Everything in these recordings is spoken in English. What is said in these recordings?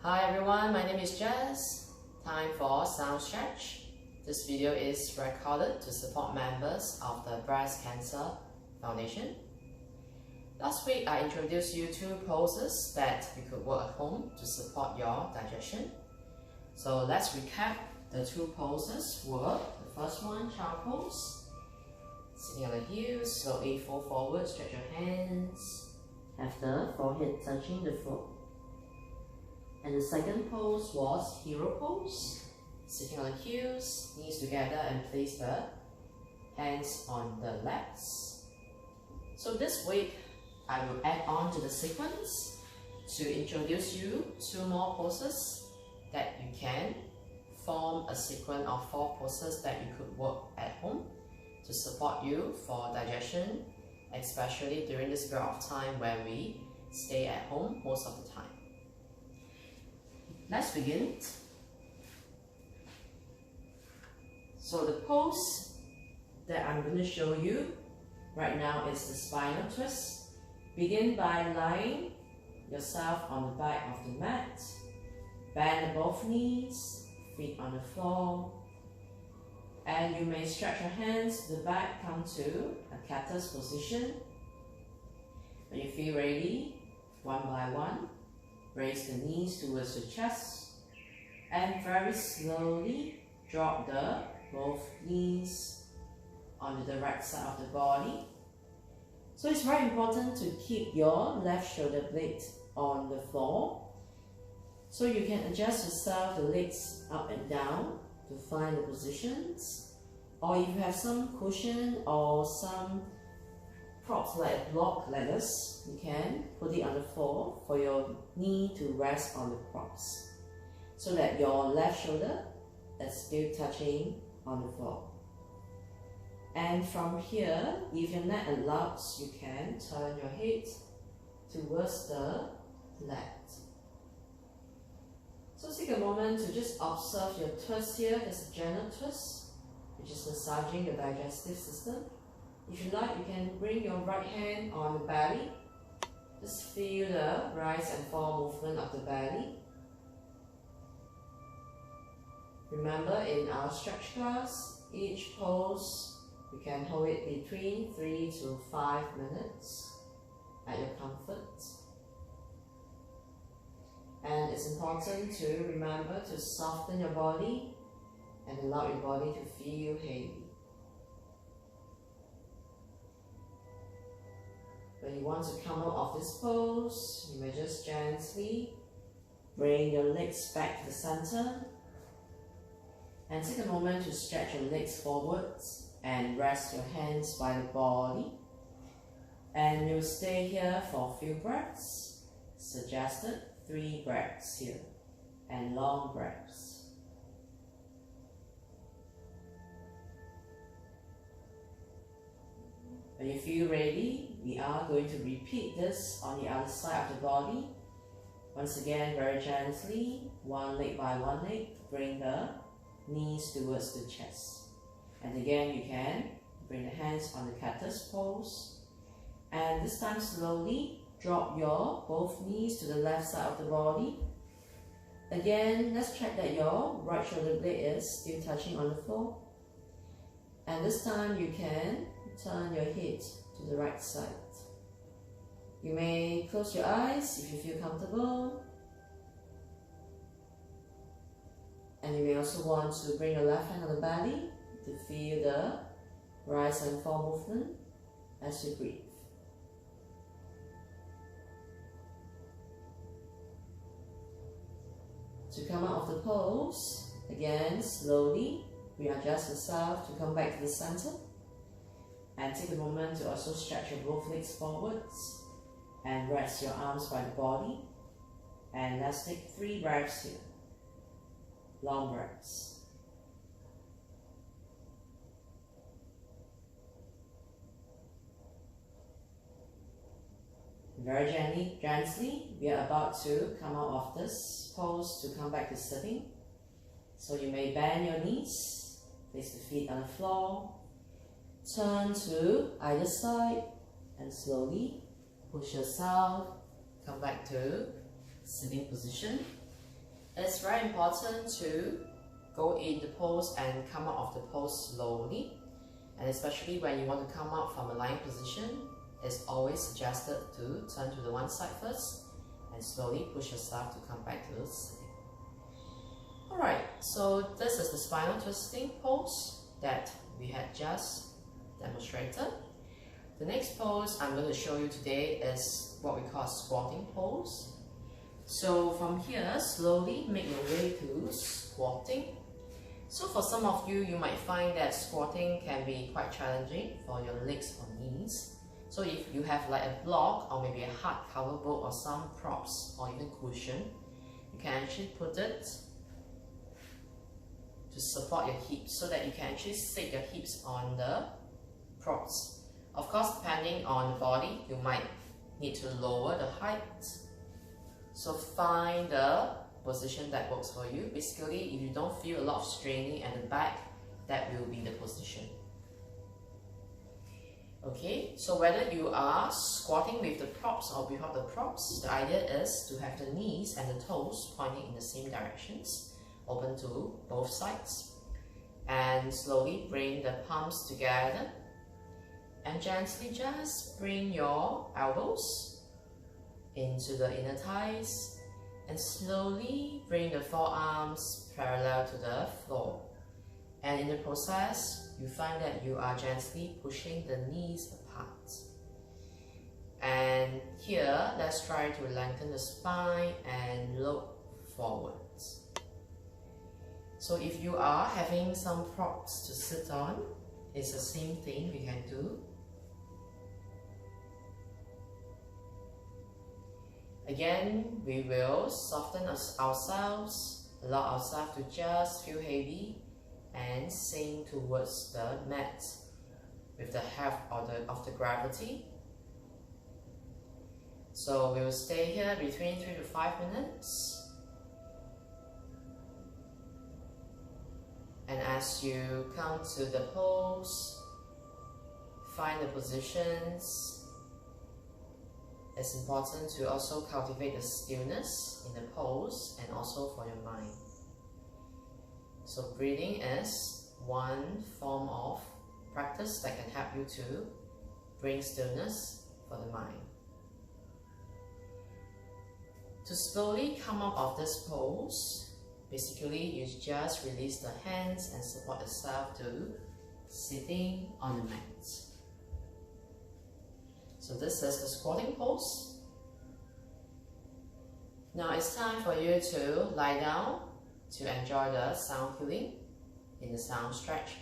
Hi everyone, my name is Jess. Time for sound stretch. This video is recorded to support members of the Breast Cancer Foundation. Last week I introduced you two poses that you could work at home to support your digestion. So let's recap. The two poses were, the first one, child pose. Sitting on the heels, slowly fold forward, stretch your hands. Have the forehead touching the floor. And the second pose was hero pose. Sitting on the heels, knees together, and place the hands on the legs. So this week, I will add on to the sequence to introduce you two more poses that you can form a sequence of 4 poses that you could work at home to support you for digestion, especially during this period of time when we stay at home most of the time. Let's begin. So the pose that I'm going to show you right now is the spinal twist. Begin by lying yourself on the back of the mat. Bend both knees, feet on the floor. And you may stretch your hands to the back, come to a cactus position. When you feel ready, one by one, raise the knees towards the chest and very slowly drop both knees onto the right side of the body. So it's very important to keep your left shoulder blade on the floor so you can adjust yourself the legs up and down to find the positions. Or if you have some cushion or some props like a block like this, you can put it on the floor for your knee to rest on the props so that your left shoulder is still touching on the floor. And from here, if your neck allows, you can turn your head towards the left. So take a moment to just observe your twist here. There's a gentle twist, which is massaging the digestive system. If you like, you can bring your right hand on the belly. Just feel the rise and fall movement of the belly. Remember, in our stretch class, each pose, you can hold it between 3 to 5 minutes at your comfort. And it's important to remember to soften your body and allow your body to feel heavy. When you want to come out of this pose, you may just gently bring your legs back to the center and take a moment to stretch your legs forwards and rest your hands by the body. And you'll stay here for a few breaths, suggested 3 breaths here, and long breaths. When you feel ready, we are going to repeat this on the other side of the body. Once again, very gently, one leg by one leg, bring the knees towards the chest. And again, you can bring the hands on the cactus pose. And this time, slowly drop your both knees to the left side of the body. Again, let's check that your right shoulder blade is still touching on the floor. And this time, you can turn your head to the right side. You may close your eyes if you feel comfortable. And you may also want to bring your left hand on the belly to feel the rise and fall movement as you breathe. To come out of the pose, again, slowly readjust yourself to come back to the center. And take a moment to also stretch your both legs forwards and rest your arms by the body. And let's take 3 breaths here. Long breaths. Very gently, we are about to come out of this pose to come back to sitting. So you may bend your knees, place the feet on the floor, turn to either side, and slowly push yourself, come back to sitting position. It's very important to go in the pose and come out of the pose slowly, and especially when you want to come out from a lying position, it's always suggested to turn to the one side first and slowly push yourself to come back to the sitting. Alright, so this is the spinal twisting pose that we had just demonstrated. The next pose I'm going to show you today is what we call squatting pose. So from here, slowly make your way to squatting. So for some of you, you might find that squatting can be quite challenging for your legs or knees. So if you have like a block or maybe a hardcover book or some props or even cushion, you can actually put it to support your hips so that you can actually sit your hips on the props. Of course, depending on the body, you might need to lower the height. So find the position that works for you. Basically, if you don't feel a lot of straining at the back, that will be the position. Okay, so whether you are squatting with the props or without the props, the idea is to have the knees and the toes pointing in the same directions, open to both sides, and slowly bring the palms together and gently just bring your elbows into the inner thighs and slowly bring the forearms parallel to the floor. And in the process, you find that you are gently pushing the knees apart. And here, let's try to lengthen the spine and look forwards. So if you are having some props to sit on, it's the same thing we can do. Again, we will soften ourselves, allow ourselves to just feel heavy and sink towards the mat with the help of the gravity. So we will stay here between 3 to 5 minutes. And as you come to the pose, find the positions. It's important to also cultivate the stillness in the pose and also for your mind. So breathing is one form of practice that can help you to bring stillness for the mind. To slowly come out of this pose, basically you just release the hands and support yourself to sitting on the mat. So this is the squatting pose. Now it's time for you to lie down to enjoy the sound healing in the sound stretch.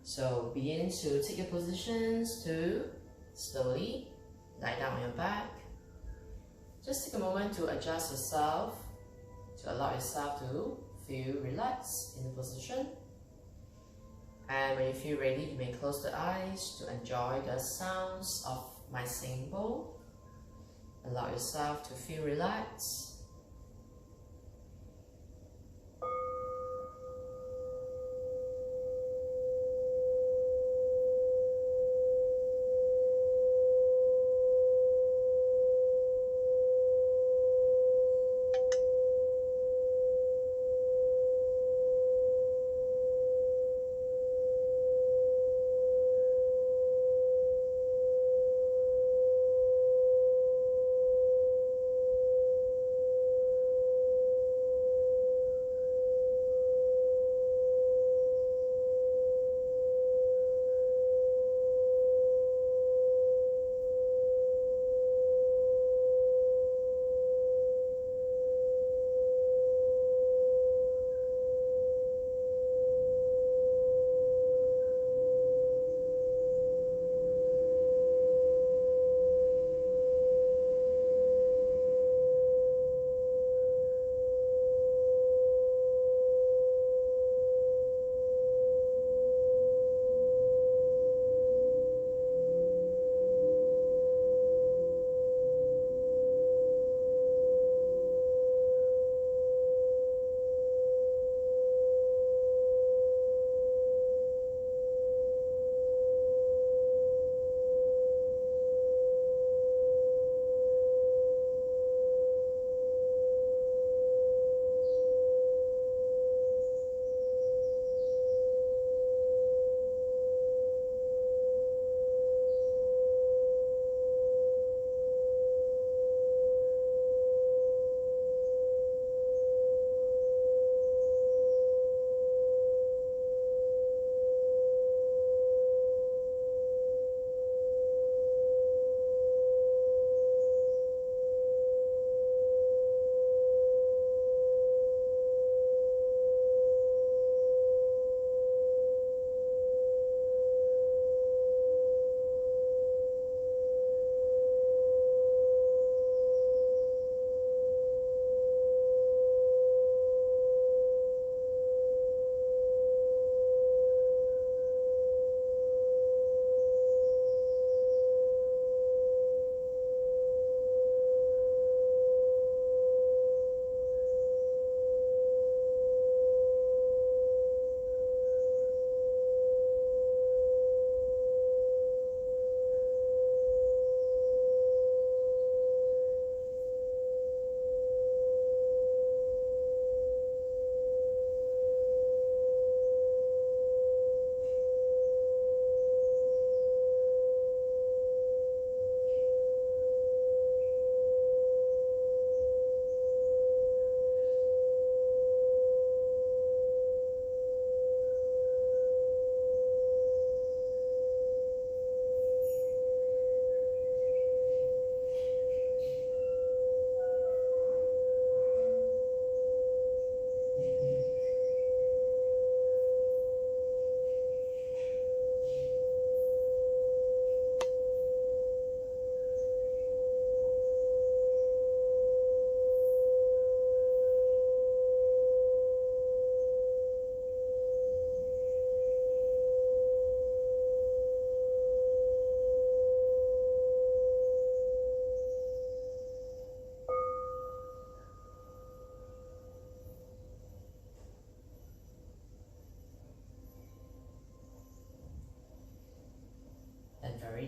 So begin to take your positions to slowly lie down on your back. Just take a moment to adjust yourself, to allow yourself to feel relaxed in the position. And when you feel ready, you may close the eyes to enjoy the sounds of my singing bowl. Allow yourself to feel relaxed.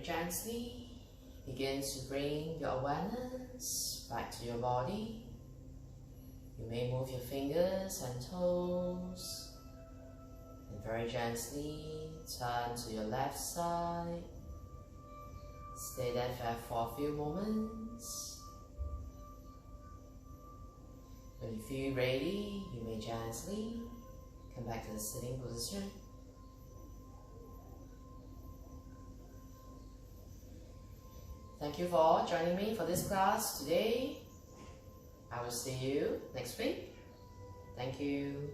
gently begin to bring your awareness back to your body. You may move your fingers and toes and very gently turn to your left side. Stay there for a few moments. When you feel ready, you may gently come back to the sitting position. Thank you for joining me for this class today. I will see you next week. Thank you.